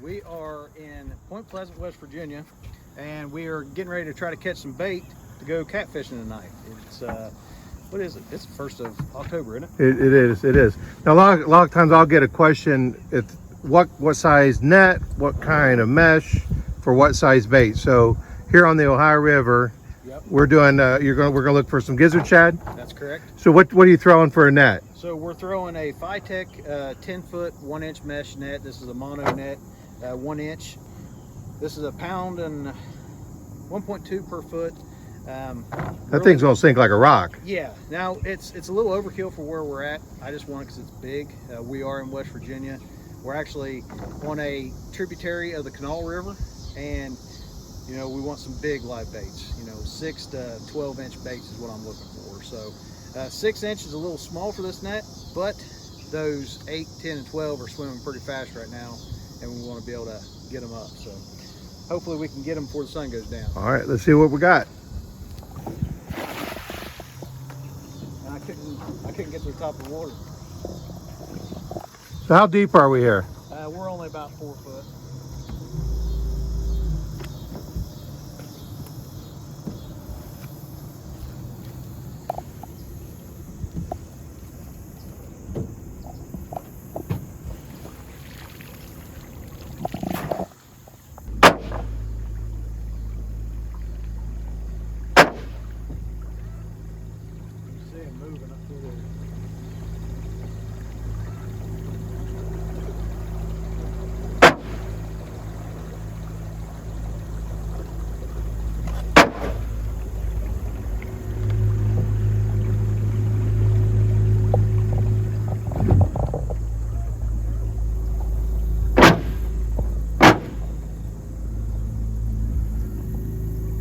We are in Point Pleasant, West Virginia, and we are getting ready to try to catch some bait to go catfishing tonight. It's what is it? It's the 1st of October, isn't it? It is. Now, a lot of times I'll get a question: it's what size net, what kind of mesh, for what size bait. So here on the Ohio River, Yep. we're doing. We're gonna look for some gizzard shad. That's correct. So what are you throwing for a net? So we're throwing a Phytech 10-foot 1-inch mesh net. This is a mono net, 1 inch. This is a pound and 1.2 per foot. That thing's gonna sink like a rock. Yeah. Now it's a little overkill for where we're at. I just want it because it's big. We are in West Virginia. We're actually on a tributary of the Canal River, and you know we want some big live baits. You know, 6 to 12 inch baits is what I'm looking for. So 6 inch is a little small for this net, but those 8, 10, and 12 are swimming pretty fast right now, and we want to be able to get them up. So hopefully we can get them before the sun goes down. All right, let's see what we got. And I couldn't get to the top of the water. So how deep are we here? We're only about 4 foot. You see him moving up through there.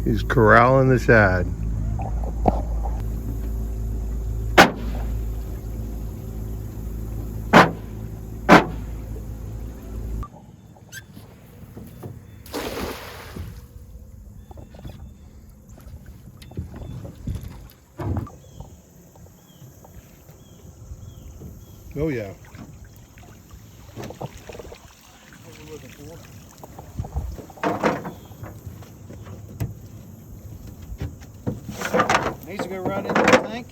He's corralling the shad. Oh yeah. What we're looking for. Needs to go right in there, I think.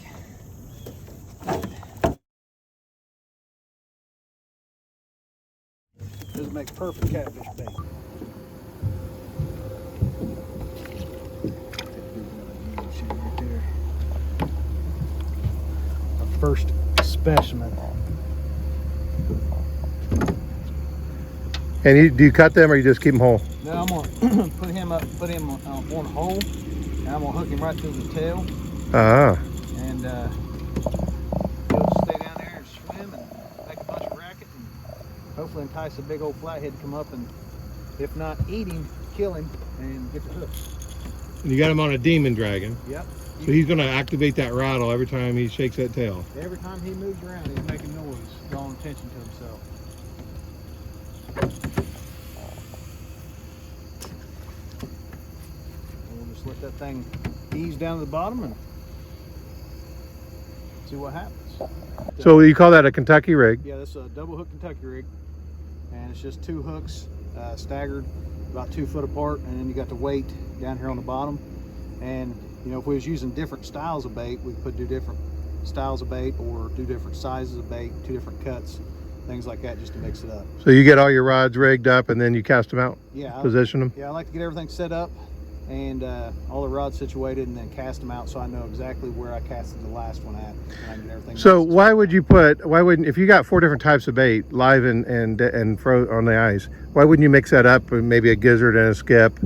This will make perfect catfish bait. Our first specimen. And do you cut them or you just keep them whole? Now I'm gonna put him on a hole, and I'm gonna hook him right through the tail, and he'll just stay down there and swim and make a bunch of racket, and hopefully entice a big old flathead to come up, and if not eat him, kill him, and get the hook. You got him on a demon dragon. Yep. So he's gonna activate that rattle every time he shakes that tail. Every time he moves around, he's making noise, drawing attention to himself. We'll just let that thing ease down to the bottom and see what happens. So you call that a Kentucky rig? Yeah, this is a double hook Kentucky rig, and it's just 2 hooks staggered about 2 foot apart, and then you got the weight down here on the bottom. And you know, if we was using different styles of bait, we could do different styles of bait or do different sizes of bait, 2 different cuts, things like that, just to mix it up. So you get all your rods rigged up and then you cast them out? Yeah. Position them? Yeah, I like to get everything set up and all the rods situated, and then cast them out so I know exactly where I casted the last one at, and I can get everything. So why wouldn't, if you got 4 different types of bait, live and froze on the ice, why wouldn't you mix that up with maybe a gizzard and a skip,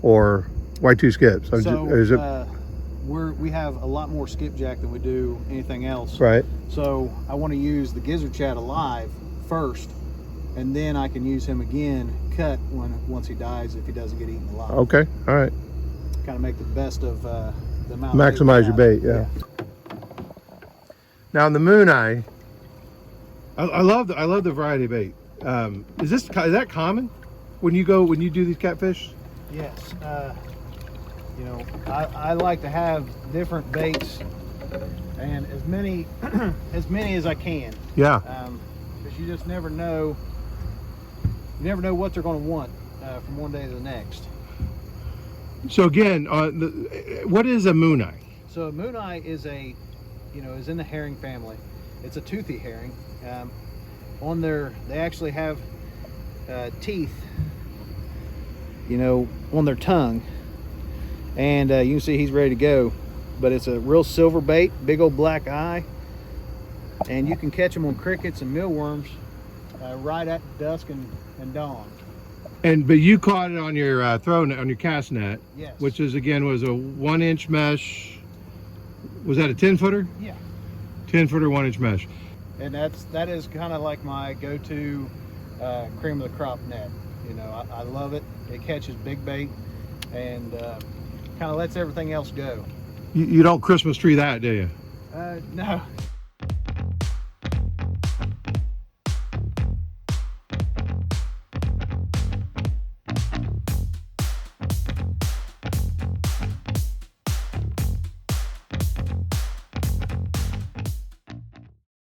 or why 2 skips? We have a lot more skipjack than we do anything else. Right. So I want to use the gizzard shad alive first, and then I can use him again cut once he dies, if he doesn't get eaten alive. Okay. All right. Kind of make the best of the amount. Maximize your bait. Yeah. Now in the Mooneye, I love the variety of bait. Is that common when you do these catfish? Yes. You know, I like to have different baits, and as many as I can. Yeah. Because you just never know you never know what they're going to want from one day to the next. So again, what is a Mooneye? So a Mooneye is is in the herring family. It's a toothy herring. They actually have teeth, on their tongue, and you can see he's ready to go. But it's a real silver bait, big old black eye, and you can catch them on crickets and mealworms right at dusk and dawn. But you caught it on your throw net, on your cast net, Yes. which was a 1-inch mesh. Was that a 10-footer? Yeah. 10-footer, 1-inch mesh. And that is kind of like my go-to cream of the crop net. I love it. It catches big bait and kind of lets everything else go. You don't Christmas tree that, do you? No.